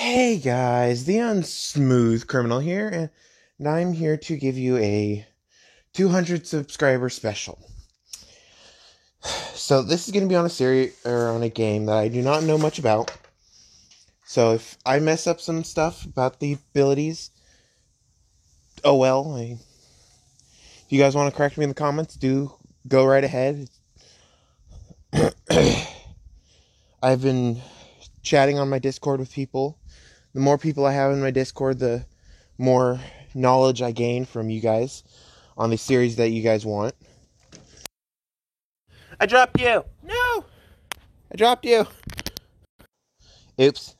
Hey guys, the Unsmooth Criminal here, and I'm here to give you a 200 subscriber special. So this is going to be on a series or on a game that I do not know much about. So if I mess up some stuff about the abilities, oh well. If you guys want to correct me in the comments, do go right ahead. I've been chatting on my Discord with people. The more people I have in my Discord, the more knowledge I gain from you guys on the series that you guys want. I dropped you! No! I dropped you! Oops.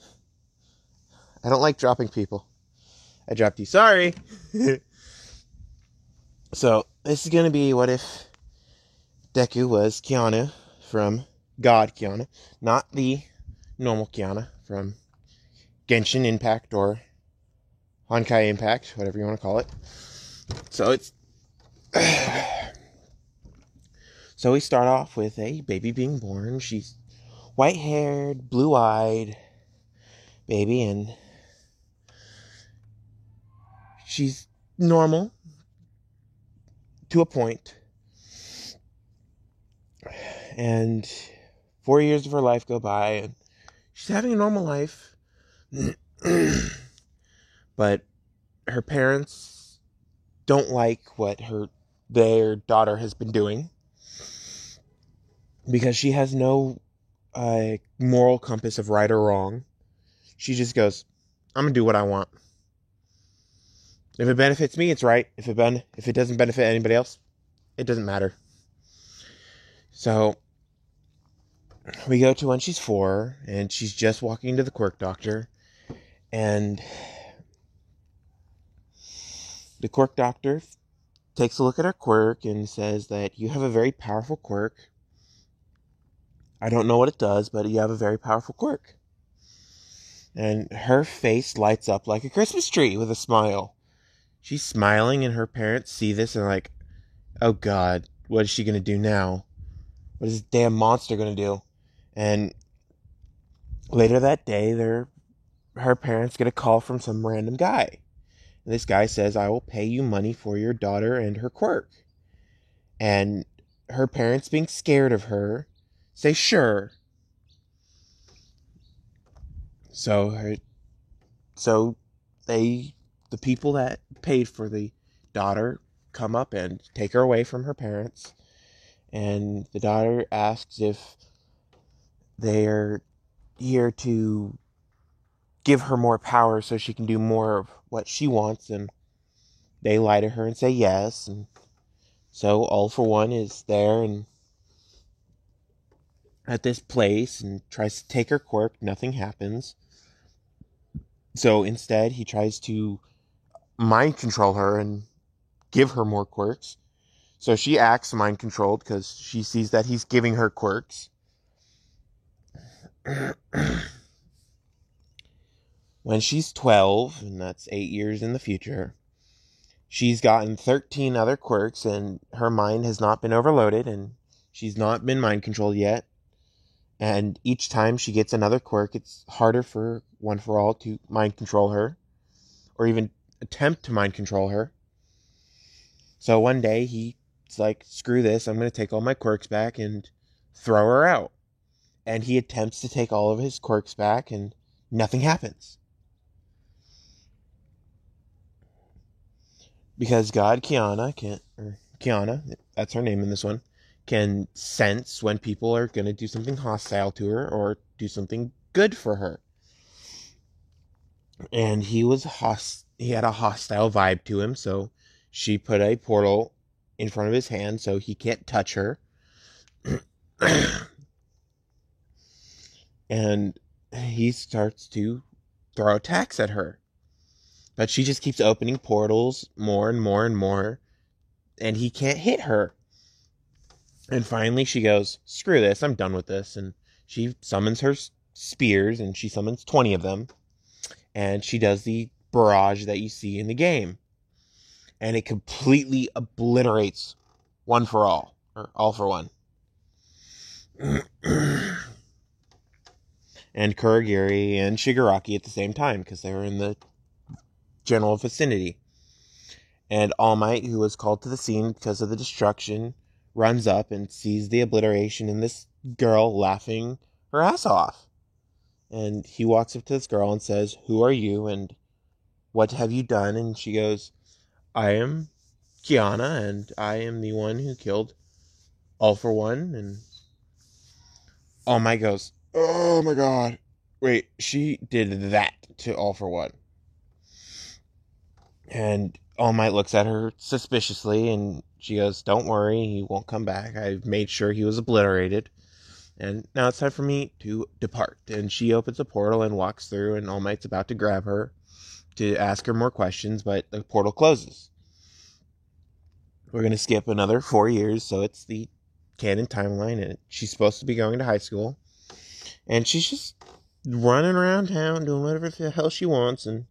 I don't like dropping people. I dropped you. Sorry! So, this is gonna be what if Deku was Kiana from God Kiana, not the normal Kiana from Genshin Impact or Honkai Impact, whatever you want to call it. So it's So we start off with a baby being born. She's white-haired, blue-eyed baby, and she's normal to a point. And 4 years of her life go by, and she's having a normal life. But her parents don't like what their daughter has been doing, because she has no moral compass of right or wrong. She just goes, I'm going to do what I want. If it benefits me, it's right. If it doesn't benefit anybody else, it doesn't matter. So we go to when she's 4, and she's just walking to the quirk doctor, and the quirk doctor takes a look at her quirk and says that you have a very powerful quirk. I don't know what it does, but you have a very powerful quirk. And her face lights up like a Christmas tree with a smile. She's smiling, and her parents see this and are like, oh God, what is she going to do now? What is this damn monster going to do? And later that day, her parents get a call from some random guy. And this guy says, I will pay you money for your daughter and her quirk. And her parents, being scared of her, say sure. So the people that paid for the daughter come up and take her away from her parents. And the daughter asks if they're here to give her more power so she can do more of what she wants, and they lie to her and say yes. And so All For One is there and at this place and tries to take her quirk. Nothing happens. So instead, he tries to mind control her and give her more quirks. So she acts mind controlled because she sees that he's giving her quirks. When she's 12, and that's 8 years in the future, she's gotten 13 other quirks, and her mind has not been overloaded, and she's not been mind controlled yet. And each time she gets another quirk, it's harder for One For All to mind control her, or even attempt to mind control her. So one day he's like, screw this, I'm going to take all my quirks back and throw her out. And he attempts to take all of his quirks back, and nothing happens. Because God Kiana, that's her name in this one, can sense when people are going to do something hostile to her or do something good for her. And he had a hostile vibe to him, so she put a portal in front of his hand so he can't touch her. And he starts to throw attacks at her. But she just keeps opening portals more and more and more, and he can't hit her. And finally she goes, screw this, I'm done with this. And she summons her spears, and she summons 20 of them. And she does the barrage that you see in the game. And it completely obliterates One For All, or All For One. and Kurogiri and Shigaraki at the same time, because they were in the general vicinity. And All Might, who was called to the scene because of the destruction, runs up and sees the obliteration and this girl laughing her ass off. And he walks up to this girl and says, "Who are you and what have you done?" And she goes, "I am Kiana, and I am the one who killed All For One." And All Might goes, "Oh my god. Wait, she did that to All For One." And All Might looks at her suspiciously, and she goes, "Don't worry, he won't come back. I've made sure he was obliterated. And now it's time for me to depart." And she opens a portal and walks through, and All Might's about to grab her to ask her more questions, but the portal closes. We're going to skip another 4 years, so it's the canon timeline, and she's supposed to be going to high school. And she's just running around town doing whatever the hell she wants, and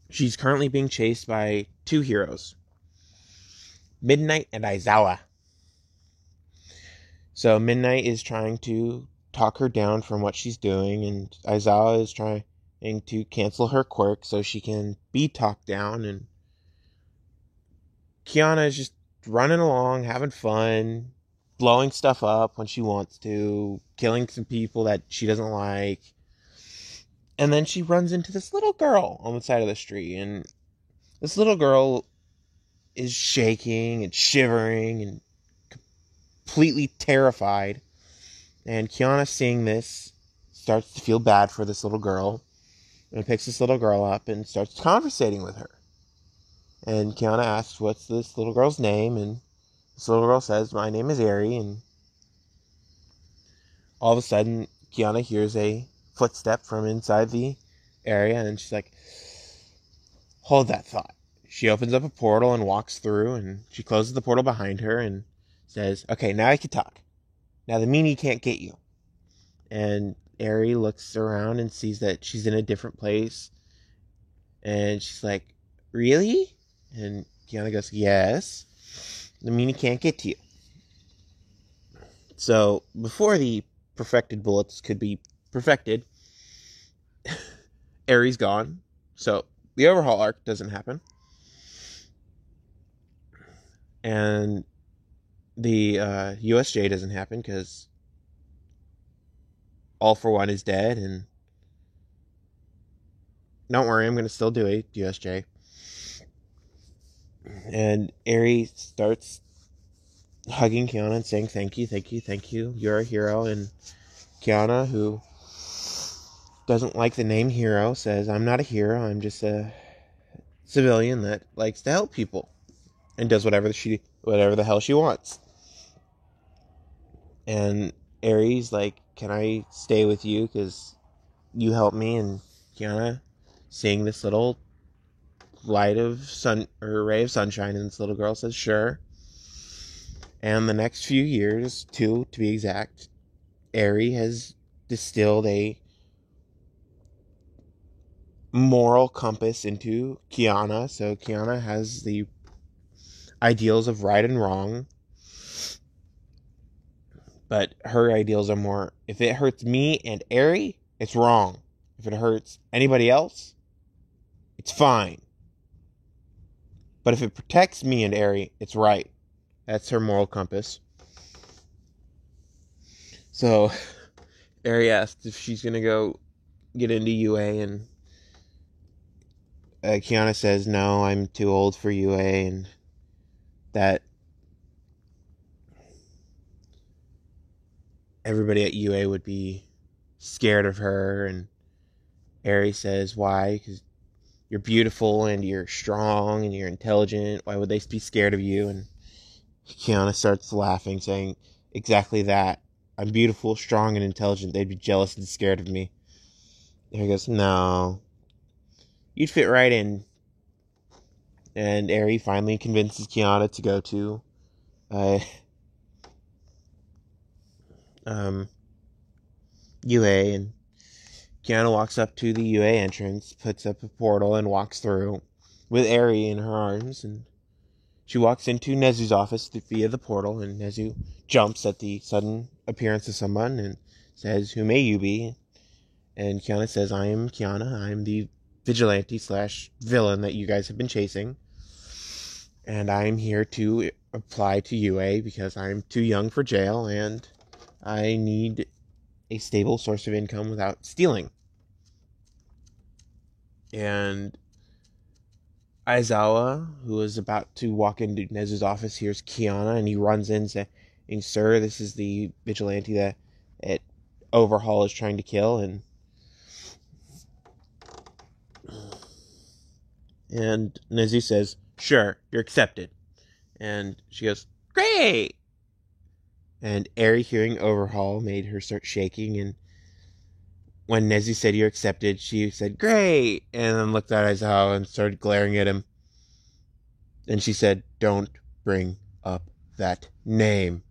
she's currently being chased by two heroes, Midnight and Aizawa. So Midnight is trying to talk her down from what she's doing, and Aizawa is trying to cancel her quirk so she can be talked down, and Kiana is just running along, having fun, blowing stuff up when she wants to, killing some people that she doesn't like. And then she runs into this little girl on the side of the street, and this little girl is shaking and shivering and completely terrified. And Kiana, seeing this, starts to feel bad for this little girl and picks this little girl up and starts conversating with her. And Kiana asks, "What's this little girl's name?" And this little girl says, "My name is Eri." And all of a sudden, Kiana hears a footstep from inside the area, and she's like, "Hold that thought." She opens up a portal and walks through, and she closes the portal behind her and says, "Okay, now I can talk. Now the meanie can't get you." And Eri looks around and sees that she's in a different place. And she's like, "Really?" And Kiana goes, "Yes. The meanie can't get to you." So, before the perfected bullets could be perfected, Eri's gone. So, the overhaul arc doesn't happen. And the USJ doesn't happen because All For One is dead. And don't worry, I'm going to still do a USJ. And Eri starts hugging Kiana and saying, "Thank you, thank you, thank you. You're a hero." And Kiana, who doesn't like the name hero, says, "I'm not a hero. I'm just a civilian that likes to help people and does whatever the hell she wants." And Eri's like, "Can I stay with you because you helped me?" And Kiana, seeing this little light of sun or ray of sunshine in this little girl, says, "Sure." And the next few years, 2 to be exact, Eri has distilled a moral compass into Kiana. So Kiana has the ideals of right and wrong, but her ideals are more, if it hurts me and Eri, it's wrong. If it hurts anybody else, it's fine. But if it protects me and Eri, it's right. That's her moral compass. So Eri asked if she's gonna go get into UA, and Kiana says, "No, I'm too old for UA," and that everybody at UA would be scared of her. And Eri says, "Why? Because you're beautiful and you're strong and you're intelligent. Why would they be scared of you?" And Kiana starts laughing, saying, "Exactly that. I'm beautiful, strong, and intelligent. They'd be jealous and scared of me." And he goes, "No, you'd fit right in." And Eri finally convinces Kiana to go to UA, and Kiana walks up to the UA entrance, puts up a portal, and walks through with Eri in her arms. And she walks into Nezu's office via the portal, and Nezu jumps at the sudden appearance of someone and says, "Who may you be?" And Kiana says, "I am Kiana. I'm the vigilante / villain that you guys have been chasing. And I'm here to apply to UA because I'm too young for jail and I need a stable source of income without stealing." And Aizawa, who is about to walk into Nezu's office, hears Kiana, and he runs in saying, "Sir, this is the vigilante that Overhaul is trying to kill." And Nezu says, "Sure, you're accepted." And she goes, "Great!" And Eri, hearing Overhaul, made her start shaking, and when Nezu said, "You're accepted," she said, "Great!" And then looked at Aizawa and started glaring at him. And she said, "Don't bring up that name."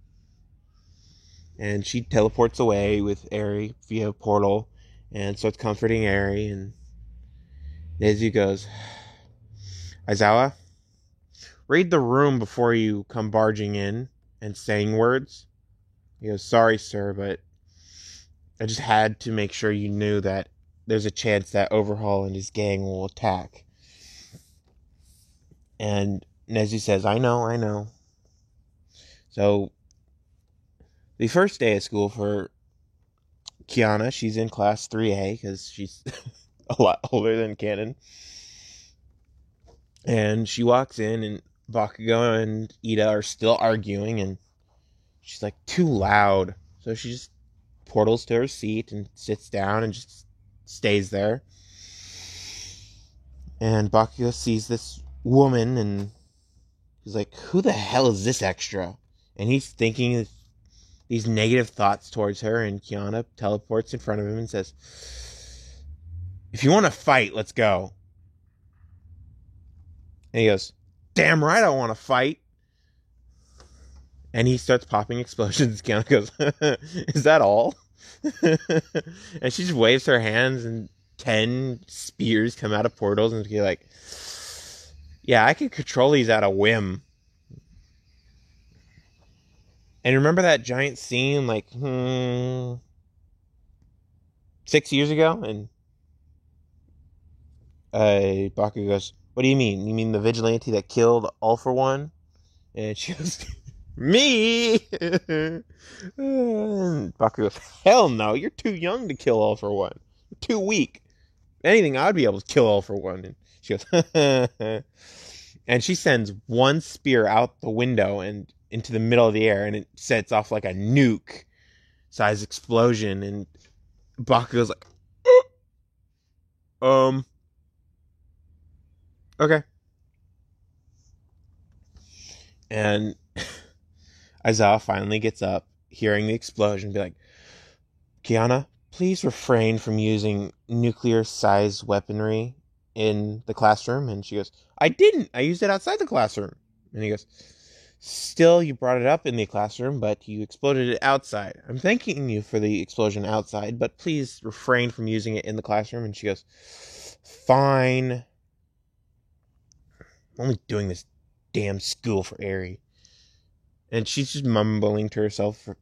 And she teleports away with Eri via portal and starts comforting Eri. And Nezu goes, "Aizawa, read the room before you come barging in and saying words." He goes, "Sorry, sir, but I just had to make sure you knew that there's a chance that Overhaul and his gang will attack." And Nezu says, I know. So, the first day of school for Kiana, she's in class 3A because she's a lot older than Canon. And she walks in, and Bakugo and Ida are still arguing, and she's like too loud. So she just portals to her seat and sits down and just stays there. And Bakugo sees this woman, and he's like, "Who the hell is this extra?" And he's thinking these negative thoughts towards her, and Kiana teleports in front of him and says, "If you want to fight, let's go." And he goes, "Damn right I want to fight." And he starts popping explosions. Kiana goes, "Is that all?" And she just waves her hands, and 10 spears come out of portals, and she's like, "Yeah, I can control these at a whim." And remember that giant scene like 6 years ago? And Baku goes, "What do you mean? You mean the vigilante that killed All For One?" And she goes, "Me!" And Baku goes, "Hell no, you're too young to kill All For One. You're too weak. If anything, I'd be able to kill All For One." And she goes, and she sends one spear out the window and into the middle of the air, and it sets off like a nuke size explosion. And Bakugo's like, okay. And Aizawa finally gets up, hearing the explosion, be like, "Kiana, please refrain from using nuclear-sized weaponry in the classroom." And she goes, "I didn't. I used it outside the classroom." And he goes, "Still, you brought it up in the classroom, but you exploded it outside. I'm thanking you for the explosion outside, but please refrain from using it in the classroom." And she goes, "Fine. I'm only doing this damn school for Eri." And she's just mumbling to herself for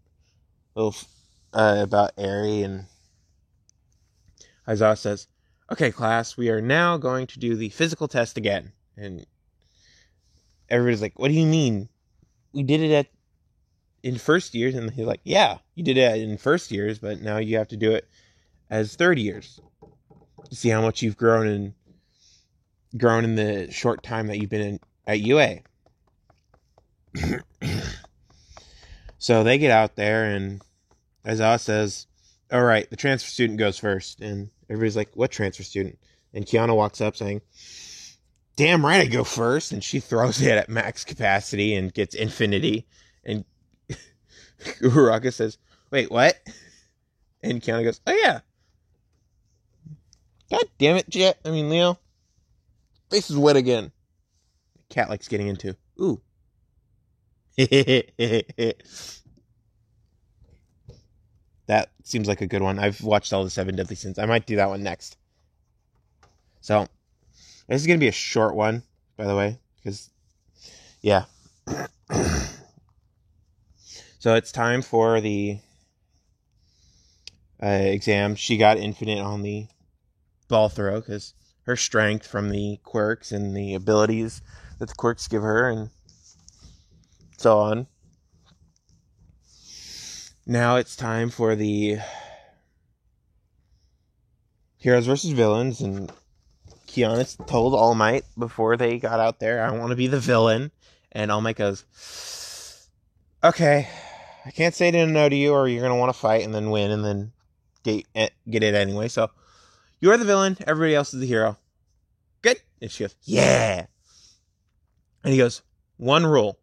a little about Eri. And Aizawa says, "Okay, class, we are now going to do the physical test again." And everybody's like, "What do you mean? We did it in first years." And he's like, "Yeah, you did it in first years, but now you have to do it as third years to see how much you've grown in the short time that you've been at UA." So they get out there, and Aizawa says, "All right, the transfer student goes first." And everybody's like, "What transfer student?" And Kiana walks up saying, "Damn right I go first." And she throws it at max capacity and gets infinity. And Uraraka says, "Wait, what?" And Kiana goes, "Oh yeah. God damn it, Leo. Face is wet again." Cat likes getting into. Ooh. That seems like a good one. I've watched all the 7 Deadly Sins. I might do that one next. So, this is going to be a short one, by the way, because, yeah. So it's time for the exam, she got infinite on the ball throw because her strength from the quirks and the abilities that the quirks give her and so on. Now it's time for the Heroes versus Villains, and Kiana told All Might before they got out there, I want to be the villain. And All Might goes, okay, I can't say no to you or you're going to want to fight and then win and then get it anyway. So you're the villain. Everybody else is the hero. Good. And she goes, yeah. And he goes, one rule.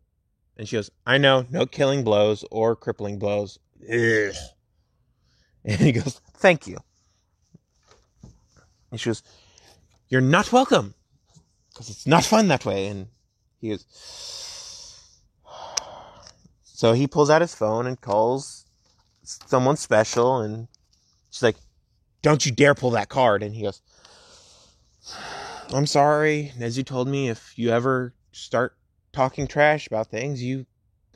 And she goes, I know, no killing blows or crippling blows. Ugh. And he goes, thank you. And she goes, you're not welcome. Because it's not fun that way. And he goes, so he pulls out his phone and calls someone special. And she's like, don't you dare pull that card. And he goes, I'm sorry. Nezu told me if you ever start talking trash about things, you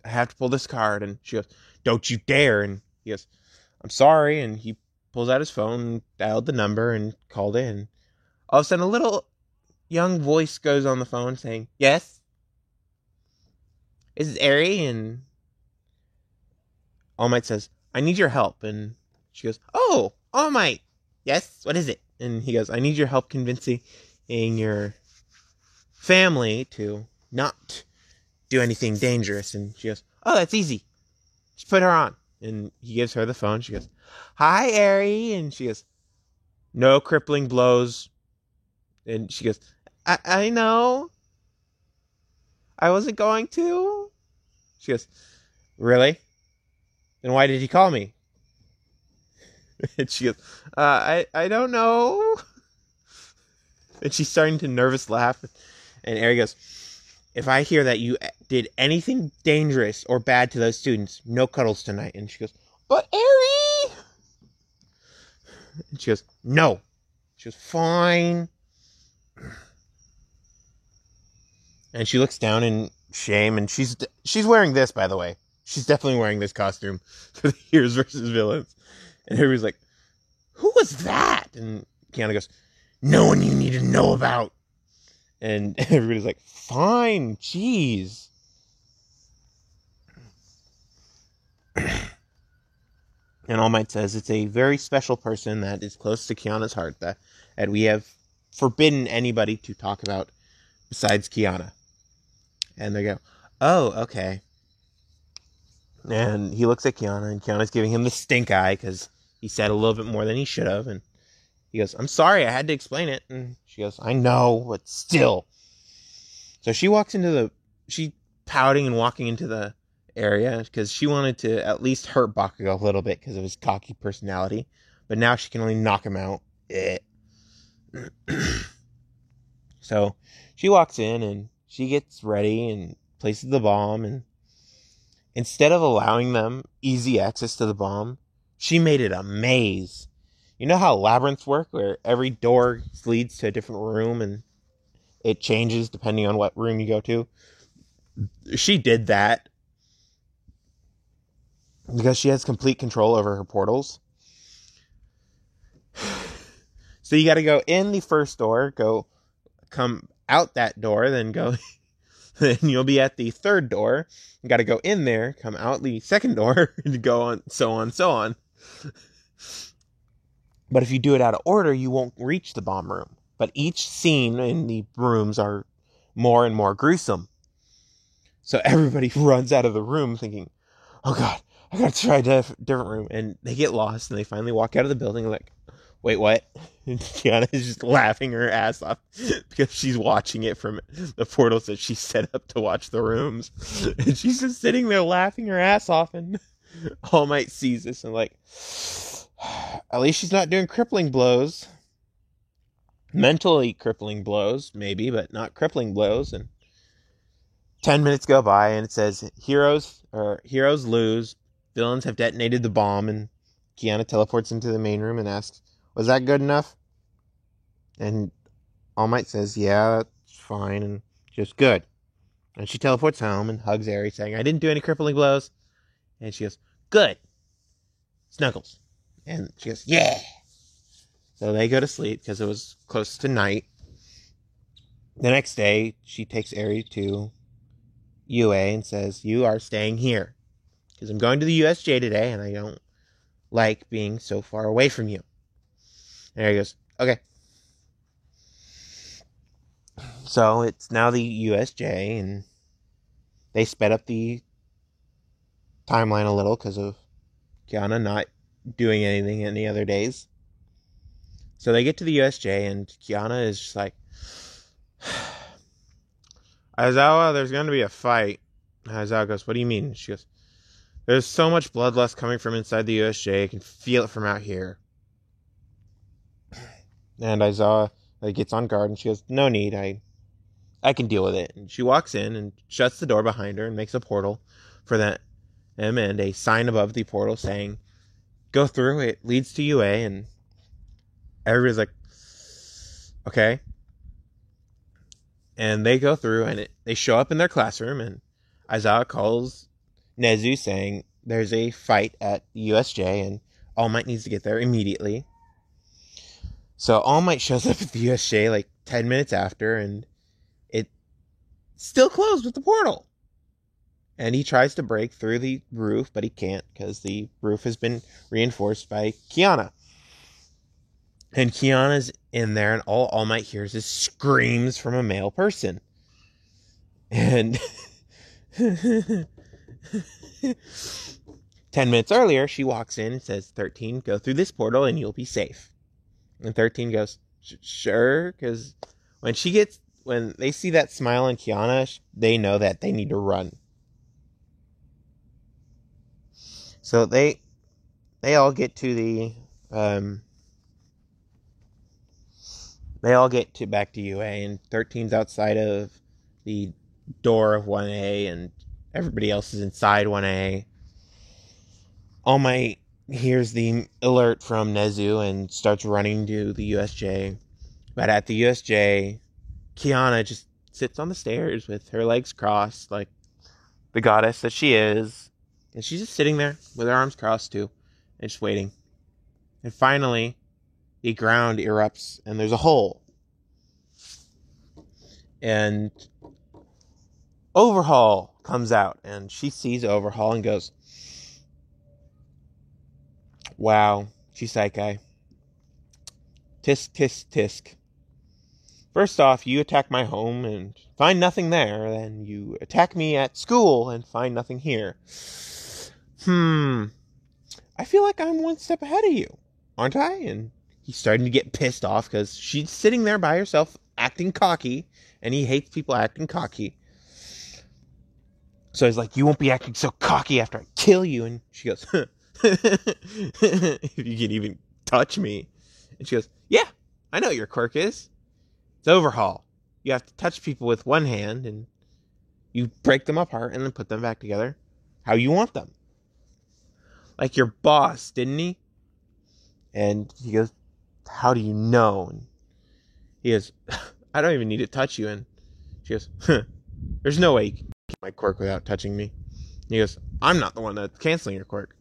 have to pull this card. And she goes, don't you dare. And he goes, I'm sorry. And he pulls out his phone and dialed the number and called in. All of a sudden, a little young voice goes on the phone saying, yes? This is Eri. And All Might says, I need your help. And she goes, oh, All Might. Yes? What is it? And he goes, I need your help convincing your family to not do anything dangerous. And she goes, oh, that's easy. Just put her on. And he gives her the phone. She goes, hi, Eri. And she goes, no crippling blows. And she goes, I know. I wasn't going to. She goes, really? Then why did he call me? And she goes, I don't know. And she's starting to nervous laugh. And Eri goes, if I hear that you did anything dangerous or bad to those students, no cuddles tonight. And she goes, but Eri! And she goes, no. She goes, fine. And she looks down in shame, and she's wearing this, by the way. She's definitely wearing this costume for the Heroes versus Villains. And everybody's like, who was that? And Kiana goes, no one you need to know about. And everybody's like, fine, jeez. And All Might says it's a very special person that is close to Kiana's heart that we have forbidden anybody to talk about besides Kiana. And they go, oh, okay. And he looks at Kiana, and Kiana's giving him the stink eye because he said a little bit more than he should have. And he goes, I'm sorry, I had to explain it. And she goes, I know, but still. So she she's pouting and walking into the area because she wanted to at least hurt Bakugo a little bit because of his cocky personality. But now she can only knock him out. So she walks in and she gets ready and places the bomb. And instead of allowing them easy access to the bomb, she made it a maze. You know how labyrinths work, where every door leads to a different room and it changes depending on what room you go to? She did that because she has complete control over her portals. So you got to go in the first door, come out that door, then then you'll be at the third door. You got to go in there, come out the second door, and go on, so on, so on. But if you do it out of order, you won't reach the bomb room. But each scene in the rooms are more and more gruesome. So everybody runs out of the room thinking, oh God, I gotta try a different room. And they get lost and they finally walk out of the building like, wait, what? And Kiana is just laughing her ass off because she's watching it from the portals that she set up to watch the rooms. And she's just sitting there laughing her ass off, and All Might sees this and like, at least she's not doing crippling blows. Mentally crippling blows, maybe, but not crippling blows. And 10 minutes go by and it says heroes lose, villains have detonated the bomb. And Kiana teleports into the main room and asks, was that good enough? And All Might says, yeah, that's fine. And just good. And she teleports home and hugs Eri, saying, I didn't do any crippling blows. And she goes, good. Snuggles. And she goes, yeah. So they go to sleep because it was close to night. The next day, she takes Eri to UA and says, you are staying here because I'm going to the USJ today and I don't like being so far away from you. And Eri goes, okay. So it's now the USJ, and they sped up the timeline a little because of Kiana not doing anything any other days. So they get to the USJ, and Kiana is just like, Aizawa, there's going to be a fight. Aizawa goes, what do you mean? She goes, there's so much bloodlust coming from inside the USJ. I can feel it from out here. And Aizawa gets on guard, and she goes, no need, I can deal with it. And she walks in and shuts the door behind her and makes a portal for them and a sign above the portal saying, go through, it leads to UA. And everybody's like, okay. And they go through, and they show up in their classroom, and Aizawa calls Nezu saying there's a fight at the USJ and All Might needs to get there immediately. So All Might shows up at the USJ like 10 minutes after, and it's still closed with the portal. And he tries to break through the roof, but he can't because the roof has been reinforced by Kiana. And Kiana's in there, and all Might hears is screams from a male person. And 10 minutes earlier, she walks in and says, 13, go through this portal and you'll be safe. And 13 goes, sure, because when they see that smile on Kiana, they know that they need to run. So they all get to the back to UA, and 13's outside of the door of 1A, and everybody else is inside 1A. All Might hears the alert from Nezu and starts running to the USJ. But at the USJ, Kiana just sits on the stairs with her legs crossed, like the goddess that she is. And she's just sitting there with her arms crossed too, and just waiting. And finally, the ground erupts, and there's a hole. And Overhaul comes out, and she sees Overhaul and goes, wow, Chisaikai. Tisk, tisk, tisk. First off, you attack my home and find nothing there. Then you attack me at school and find nothing here. I feel like I'm one step ahead of you, aren't I? And he's starting to get pissed off because she's sitting there by herself acting cocky, and he hates people acting cocky. So he's like, you won't be acting so cocky after I kill you. And she goes, if you can even touch me. And she goes, yeah, I know what your quirk is. It's Overhaul. You have to touch people with one hand, and you break them apart and then put them back together how you want them. Like your boss, didn't he? And he goes, how do you know? And he goes, I don't even need to touch you. And she goes, there's no way you can keep my quirk without touching me. And he goes, I'm not the one that's canceling your quirk.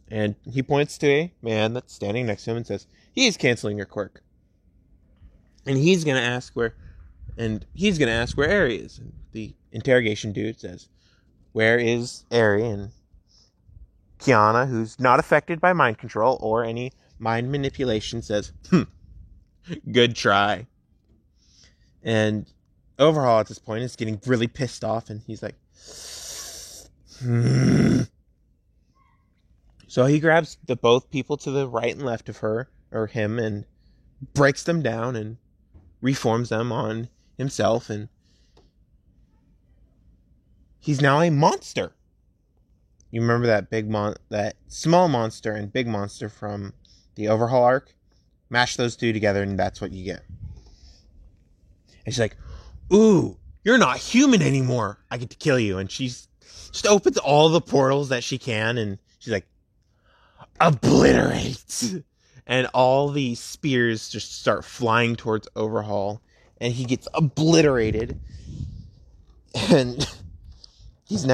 And he points to a man that's standing next to him and says, he's canceling your quirk. And he's going to ask where Eri is. And the interrogation dude says, where is Eri? And Kiana, who's not affected by mind control or any mind manipulation, says, good try. And Overhaul at this point is getting really pissed off, and he's like, So he grabs both people to the right and left of her, or him, and breaks them down and reforms them on himself, and he's now a monster. You remember that that small monster and big monster from the Overhaul arc? Mash those two together, and that's what you get. And she's like, ooh, you're not human anymore. I get to kill you. And she's just opens all the portals that she can, and she's like, obliterate. And all the spears just start flying towards Overhaul, and he gets obliterated. And he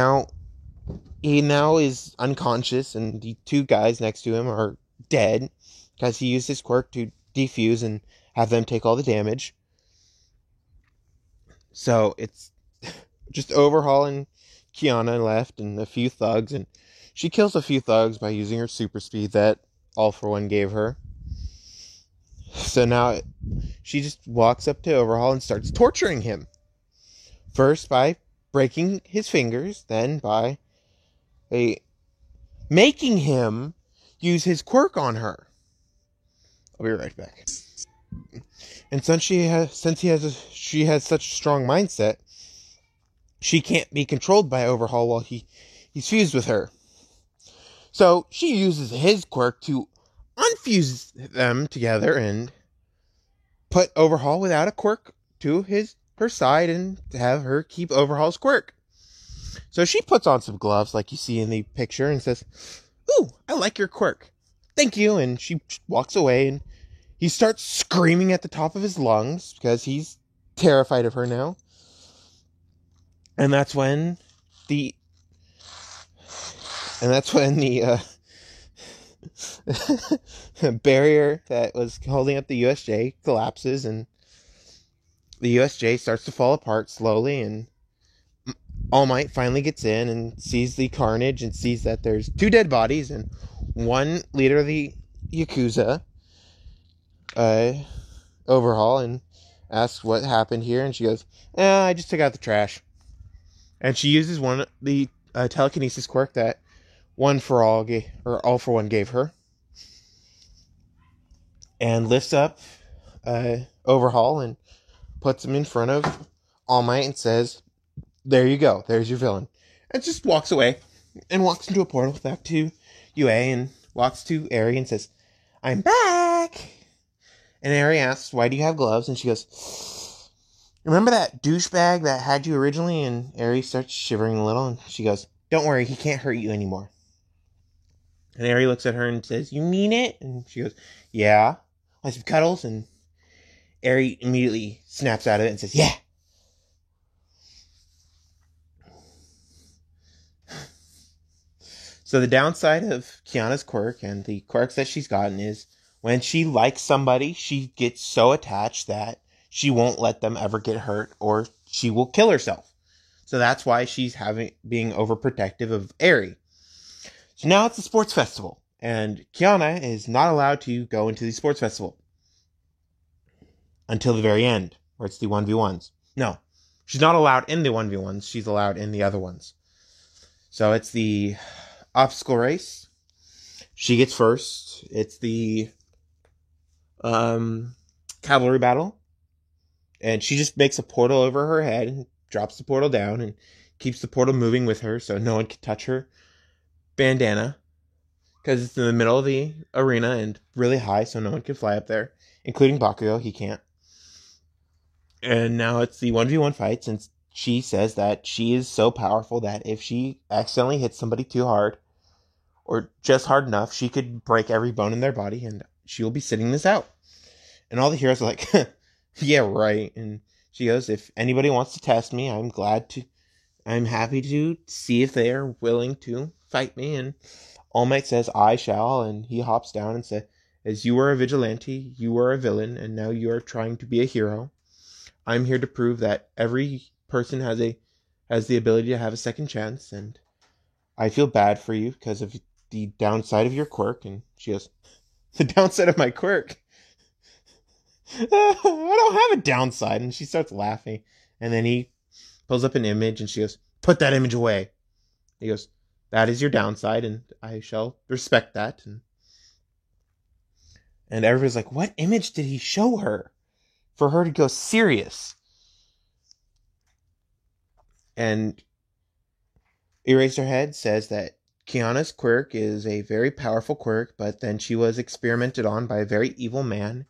now is unconscious, and the two guys next to him are dead because he used his quirk to defuse and have them take all the damage. So it's just Overhaul and Kiana left and a few thugs, and she kills a few thugs by using her super speed that All For One gave her. So now she just walks up to Overhaul and starts torturing him. First by breaking his fingers, then by making him use his quirk on her. I'll be right back. And since she has such a strong mindset, she can't be controlled by Overhaul while he's fused with her. So she uses his quirk to unfuse them together and put Overhaul without a quirk to her side and have her keep Overhaul's quirk. So she puts on some gloves like you see in the picture and says, "Ooh, I like your quirk. Thank you." And she walks away and he starts screaming at the top of his lungs because he's terrified of her now. And that's when the barrier that was holding up the USJ collapses and the USJ starts to fall apart slowly, and All Might finally gets in and sees the carnage and sees that there's 2 dead bodies and one leader of the Yakuza, Overhaul, and asks what happened here, and she goes, I just took out the trash. And she uses the telekinesis quirk that All For One gave her, and lifts up Overhaul and puts him in front of All Might and says, "There you go, there's your villain." And just walks away and walks into a portal back to UA and walks to Eri and says, "I'm back." And Eri asks, "Why do you have gloves?" And she goes, "Remember that douchebag that had you originally?" And Eri starts shivering a little and she goes, "Don't worry, he can't hurt you anymore." And Eri looks at her and says, "You mean it?" And she goes, "Yeah." "Want some cuddles?" And Eri immediately snaps out of it and says, "Yeah." So the downside of Kiana's quirk and the quirks that she's gotten is when she likes somebody, she gets so attached that she won't let them ever get hurt or she will kill herself. So that's why she's being overprotective of Eri. So now it's a sports festival, and Kiana is not allowed to go into the sports festival until the very end, where it's the 1v1s. No, she's not allowed in the 1v1s, she's allowed in the other ones. So it's the obstacle race. She gets first. It's the cavalry battle. And she just makes a portal over her head and drops the portal down and keeps the portal moving with her so no one can touch her bandana, because it's in the middle of the arena and really high, so no one can fly up there, including Bakugo. He can't. And now it's the 1v1 fights, and she says that she is so powerful that if she accidentally hits somebody too hard, or just hard enough, she could break every bone in their body, and she will be sitting this out. And all the heroes are like, "Yeah, right." And she goes, "If anybody wants to test me, I'm happy to see if they are willing to fight me." And All Might says, "I shall." And he hops down and says, "As you were a vigilante, you were a villain, and now you are trying to be a hero. I'm here to prove that every person has the ability to have a second chance, and I feel bad for you because of the downside of your quirk." And she goes, "The downside of my quirk? I don't have a downside." And she starts laughing. And then he pulls up an image and she goes, "Put that image away." He goes, "That is your downside, and I shall respect that." And everybody's like, what image did he show her for her to go serious? And Eraserhead says that Kiana's quirk is a very powerful quirk, but then she was experimented on by a very evil man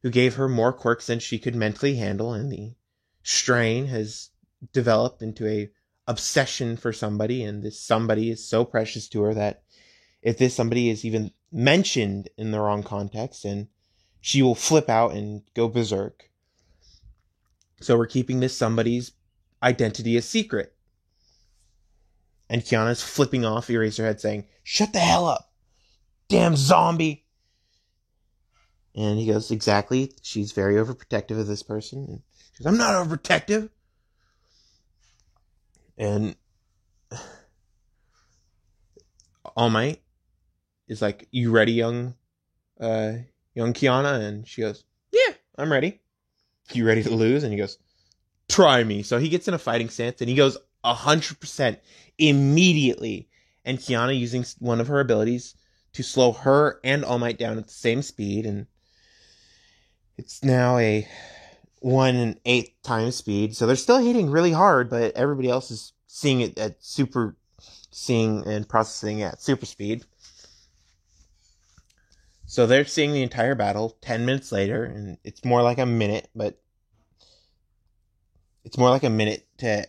who gave her more quirks than she could mentally handle, and the strain has developed into a obsession for somebody, and this somebody is so precious to her that if this somebody is even mentioned in the wrong context, and she will flip out and go berserk. So we're keeping this somebody's identity a secret. And Kiana's flipping off Eraserhead saying, "Shut the hell up." damn zombie. And he goes, exactly. She's very overprotective of this person. And she goes, I'm not overprotective. And All Might is like, you ready, young Kiana? And she goes, yeah, I'm ready. You ready to lose? And he goes, try me. So he gets in a fighting stance and he goes 100% immediately. And Kiana using one of her abilities to slow her and All Might down at the same speed. And it's now a 1/8 times speed. So they're still hitting really hard, but everybody else is seeing it at seeing and processing at super speed. So they're seeing the entire battle 10 minutes later, and it's more like a minute, but it's more like a minute to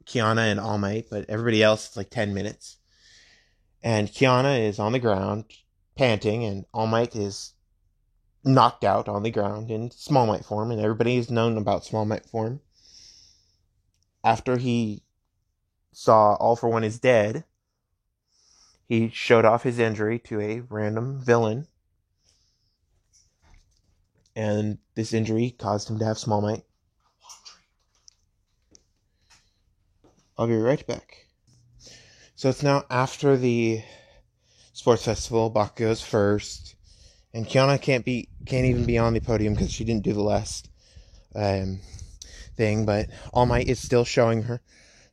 Kiana and All Might, but everybody else it's like 10 minutes. And Kiana is on the ground, panting, and All Might is knocked out on the ground in Small Might form, and everybody has known about Small Might form. After he saw All for One is dead, he showed off his injury to a random villain, and this injury caused him to have Small Might. I'll be right back. So it's now after the sports festival. Bakugo's first, and Kiana can't even be on the podium because she didn't do the last thing. But All Might is still showing her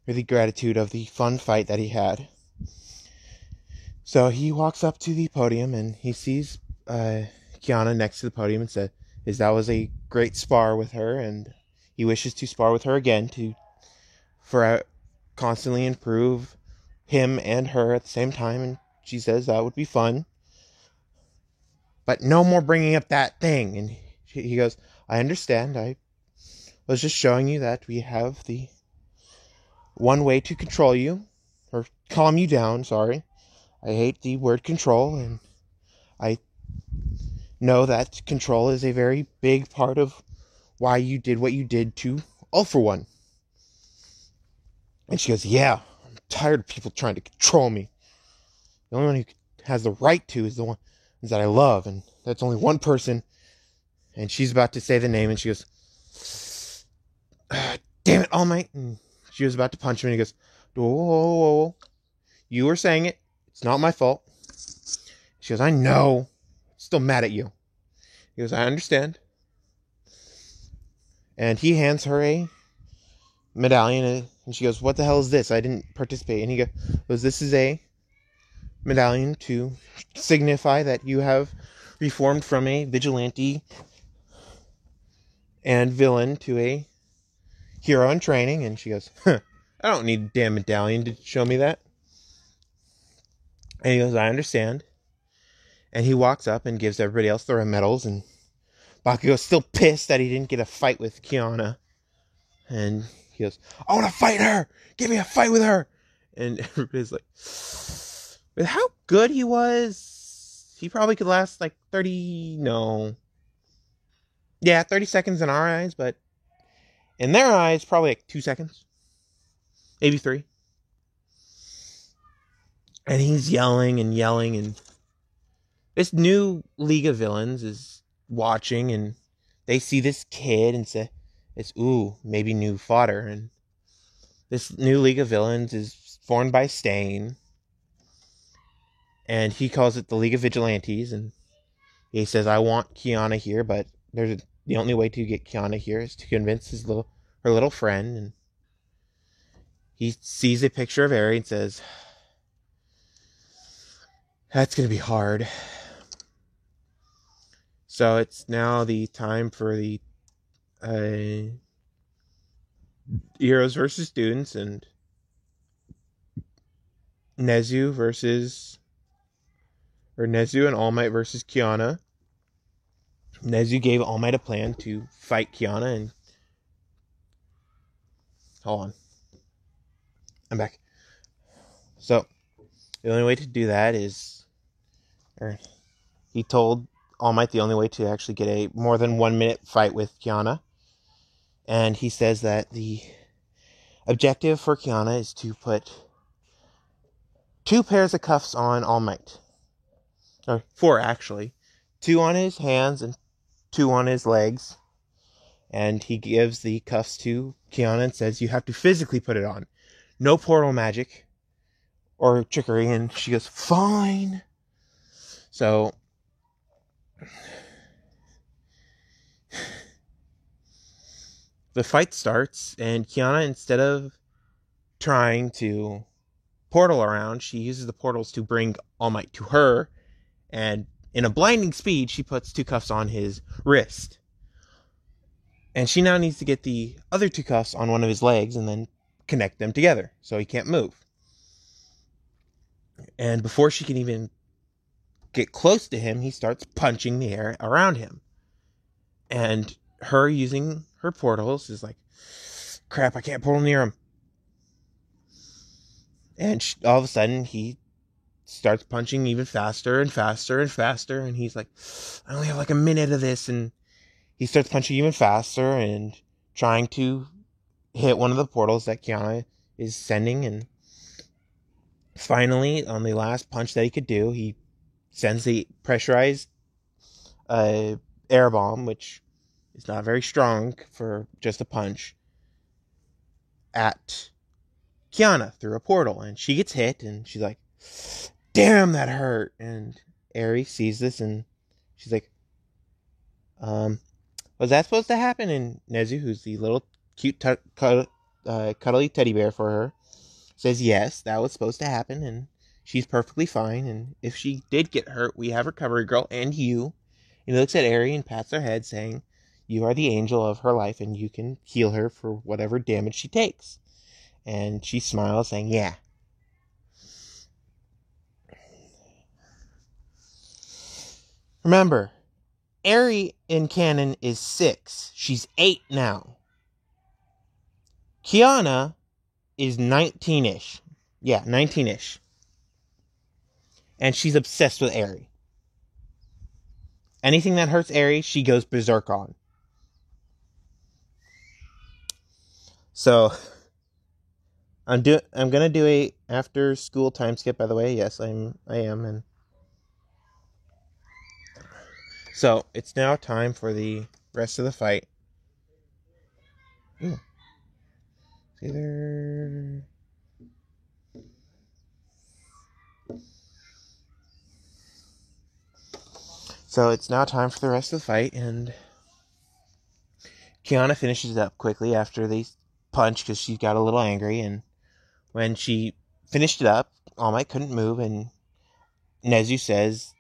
the gratitude of the fun fight that he had. So he walks up to the podium and he sees Kiana next to the podium and says, that was a great spar with her, and he wishes to spar with her again for constantly improve him and her at the same time. And she says that would be fun, but no more bringing up that thing. And he goes, I understand. I was just showing you that we have the one way to control you, or calm you down, sorry. I hate the word control, and I know that control is a very big part of why you did what you did to All for One. And she goes, yeah, I'm tired of people trying to control me. The only one who has the right to is the one that I love, and that's only one person. And she's about to say the name, and she goes, damn it, All Might. And she was about to punch him, and he goes, whoa. You were saying it. It's not my fault. She goes, I know. I'm still mad at you. He goes, I understand. And he hands her a medallion, and she goes, what the hell is this? I didn't participate. And he goes, this is a medallion to signify that you have reformed from a vigilante and villain to a hero in training. And she goes, I don't need a damn medallion to show me that. And he goes, I understand. And he walks up and gives everybody else their medals, and Bakugo's still pissed that he didn't get a fight with Kiana. And he goes, I want to fight her! Give me a fight with her! And everybody's like, with how good he was, he probably could last like 30 seconds in our eyes, but in their eyes, probably like 2 seconds. Maybe 3. And he's yelling, and this new League of Villains is watching, and they see this kid and say, it's, maybe new fodder. And this new League of Villains is formed by Stain, and he calls it the League of Vigilantes, and he says, I want Kiana here, but the only way to get Kiana here is to convince her little friend. And he sees a picture of Eri and says, that's going to be hard. So it's now the time for the heroes versus students, and Nezu and All Might versus Kiana. Nezu gave All Might a plan to fight Kiana, and hold on, I'm back. So the only way to do that is, he told All Might the only way to actually get a more than 1 minute fight with Kiana. And he says that the objective for Kiana is to put 2 pairs of cuffs on All Might. or 4 actually. 2 on his hands and 2 on his legs. And he gives the cuffs to Kiana and says, you have to physically put it on. No portal magic or trickery. And she goes, fine. So the fight starts, and Kiana, instead of trying to portal around, she uses the portals to bring All Might to her, and in a blinding speed, she puts 2 cuffs on his wrist. And she now needs to get the other 2 cuffs on one of his legs and then connect them together so he can't move. And before she can even get close to him, he starts punching the air around him. And her using her portals is like, crap, I can't portal near him. And all of a sudden, he starts punching even faster and faster and faster. And he's like, I only have like a minute of this. And he starts punching even faster and trying to hit one of the portals that Kiana is sending. And finally, on the last punch that he could do, he sends the pressurized air bomb, which is not very strong for just a punch, at Kiana through a portal. And she gets hit, and she's like, damn, that hurt. And Eri sees this, and she's like, was that supposed to happen? And Nezu, who's the little cute cuddly teddy bear for her, says yes, that was supposed to happen, and she's perfectly fine. And if she did get hurt, we have Recovery Girl and you. And he looks at Eri and pats her head, saying, you are the angel of her life, and you can heal her for whatever damage she takes. And she smiles, saying, yeah. Remember, Eri in canon is 6. She's 8 now. Kiana is 19-ish. Yeah, 19-ish. And she's obsessed with Eri. Anything that hurts Eri, she goes berserk on. So, I'm gonna do a after school time skip, by the way. Yes, I am, and so it's now time for the rest of the fight. Ooh. Either. So it's now time for the rest of the fight, and Kiana finishes it up quickly after they punch because she got a little angry. And when she finished it up, All Might couldn't move, and Nezu says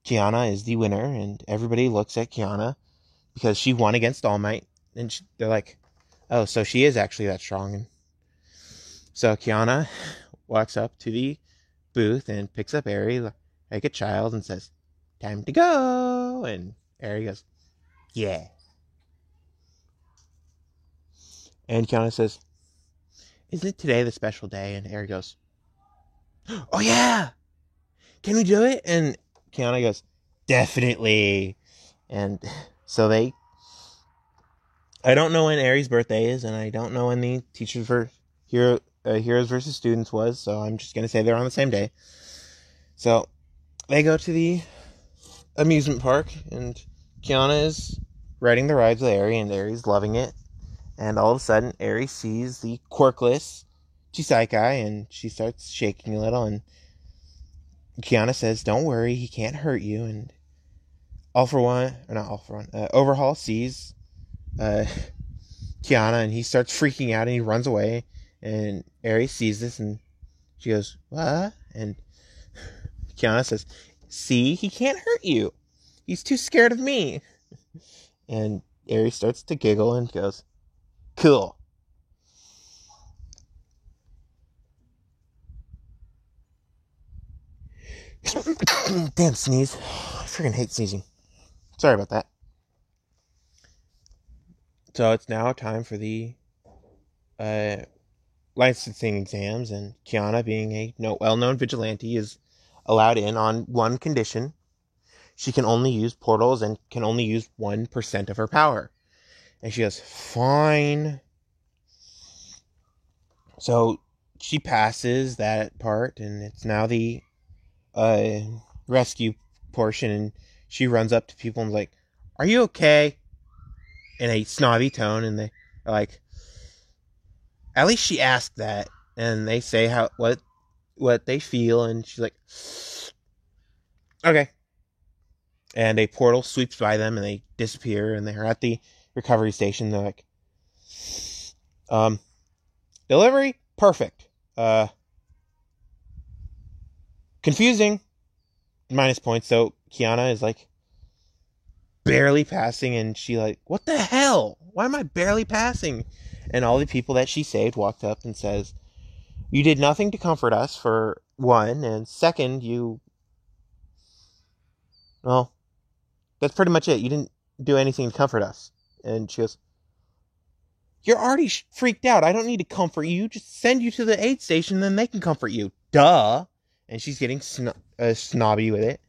Kiana is the winner, and everybody looks at Kiana because she won against All Might, and they're like, oh, so she is actually that strong. And so Kiana walks up to the booth and picks up Eri like a child and says, time to go. And Eri goes, yeah. And Kiana says, isn't today the special day? And Eri goes, oh yeah, can we do it? And Kiana goes, definitely. And so I don't know when Eri's birthday is, and I don't know when the Teachers for Heroes versus Students was, so I'm just going to say they're on the same day. So they go to the amusement park, and Kiana is riding the rides with Eri, and Eri's loving it. And all of a sudden, Eri sees the quirkless Chisaikai, and she starts shaking a little, and Kiana says, don't worry, he can't hurt you. And Overhaul sees Kiana, and he starts freaking out, and he runs away. And Eri sees this, and she goes, what? And Kiana says, see, he can't hurt you. He's too scared of me. And Eri starts to giggle and goes, cool. Damn sneeze. I freaking hate sneezing. Sorry about that. So it's now time for the licensing exams, and Kiana, being a well-known vigilante, is allowed in on one condition. She can only use portals and can only use 1% of her power. And she goes, fine. So she passes that part, and it's now the rescue portion, and she runs up to people and is like, "Are you okay?" in a snobby tone, and they are like, at least she asked that, and they say what they feel, and she's like, okay. And a portal sweeps by them, and they disappear, and they're at the recovery station. They're like, um, delivery? Perfect. Confusing. Minus points. So Kiana is like barely passing, and she like, what the hell? Why am I barely passing? And all the people that she saved walked up and says, you did nothing to comfort us, for one, and second, well, that's pretty much it. You didn't do anything to comfort us. And she goes, you're already freaked out. I don't need to comfort you. Just send you to the aid station, then they can comfort you. Duh. And she's getting snobby with it.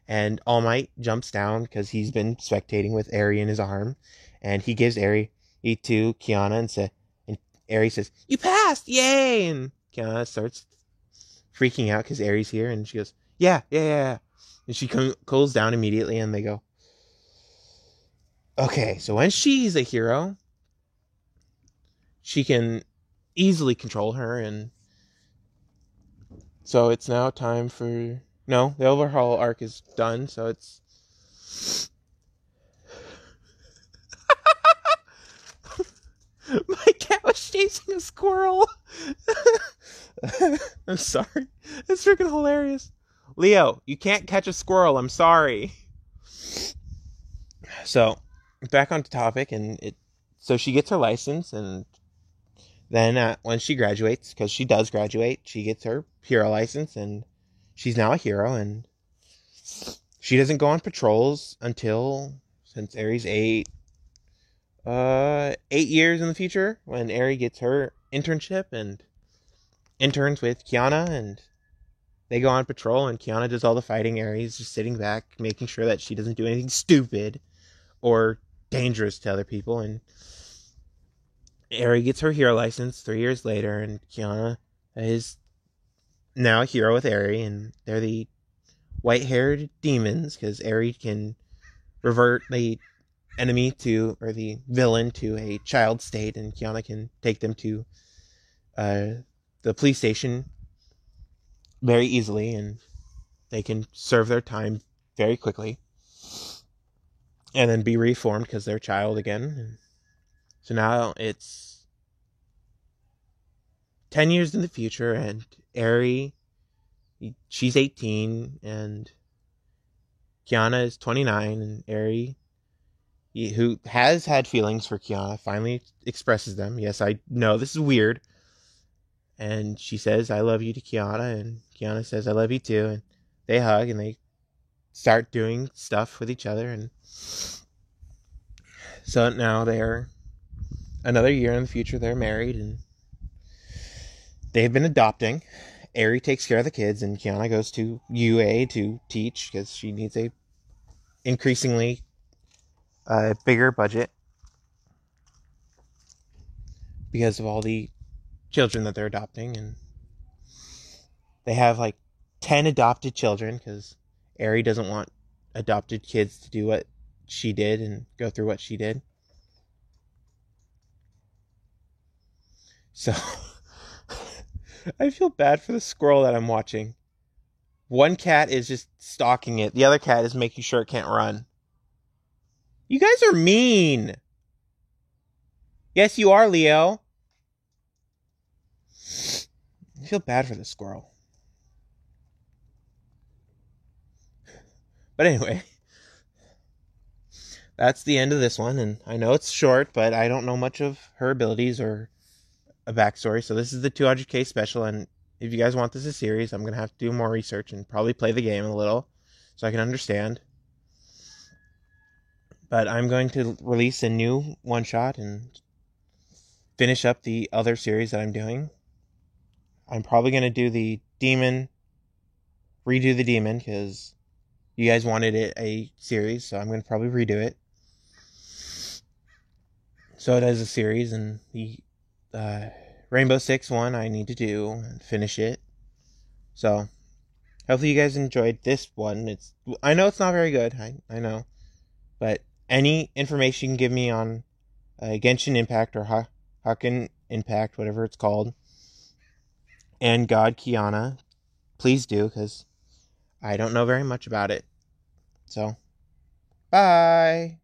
And All Might jumps down because he's been spectating with Eri in his arm. And he gives Eri to Kiana, and Eri says, you passed! Yay! And Kiana starts freaking out because Eri's here. And she goes, yeah. And she cools down immediately, and they go, okay, so when she's a hero, she can easily control her, and so it's now time for... No, the overhaul arc is done, so it's... My cat was chasing a squirrel! I'm sorry. It's freaking hilarious. Leo, you can't catch a squirrel, I'm sorry. So, back on topic, and so she gets her license, and then when she graduates, because she does graduate, she gets her hero license, and she's now a hero, and she doesn't go on patrols until, since Eri's 8 years in the future, when Eri gets her internship and interns with Kiana, and they go on patrol, and Kiana does all the fighting. Eri's just sitting back, making sure that she doesn't do anything stupid or dangerous to other people, and Eri gets her hero license 3 years later, and Kiana is now a hero with Eri, and they're the white-haired demons, because Eri can revert the enemy or the villain to a child state, and Kiana can take them to the police station very easily, and they can serve their time very quickly, and then be reformed because they're a child again. So now it's 10 years in the future, and Eri, she's 18, and Kiana is 29, and Eri, who has had feelings for Kiana, finally expresses them. Yes, I know this is weird. And she says, I love you to Kiana, and Kiana says, I love you too. And they hug, and they start doing stuff with each other. And so now they're another year in the future, they're married, and they've been adopting. Eri takes care of the kids, and Kiana goes to UA to teach because she needs a increasingly bigger budget because of all the children that they're adopting. And they have like 10 adopted children because Eri doesn't want adopted kids to do what she did and go through what she did. So I feel bad for the squirrel that I'm watching. One cat is just stalking it. The other cat is making sure it can't run. You guys are mean. Yes, you are, Leo. I feel bad for the squirrel. But anyway, that's the end of this one. And I know it's short, but I don't know much of her abilities or a backstory. So this is the 200k special. And if you guys want this as a series, I'm going to have to do more research and probably play the game a little so I can understand. But I'm going to release a new one-shot and finish up the other series that I'm doing. I'm probably going to do the demon, redo the demon, because you guys wanted it a series, so I'm going to probably redo it. So it is a series, and the Rainbow Six one I need to do and finish it. So Hopefully you guys enjoyed this one. I know it's not very good. I know. But any information you can give me on Genshin Impact or Hakken Impact, whatever it's called, and God Kiana, please do, because I don't know very much about it. So, bye!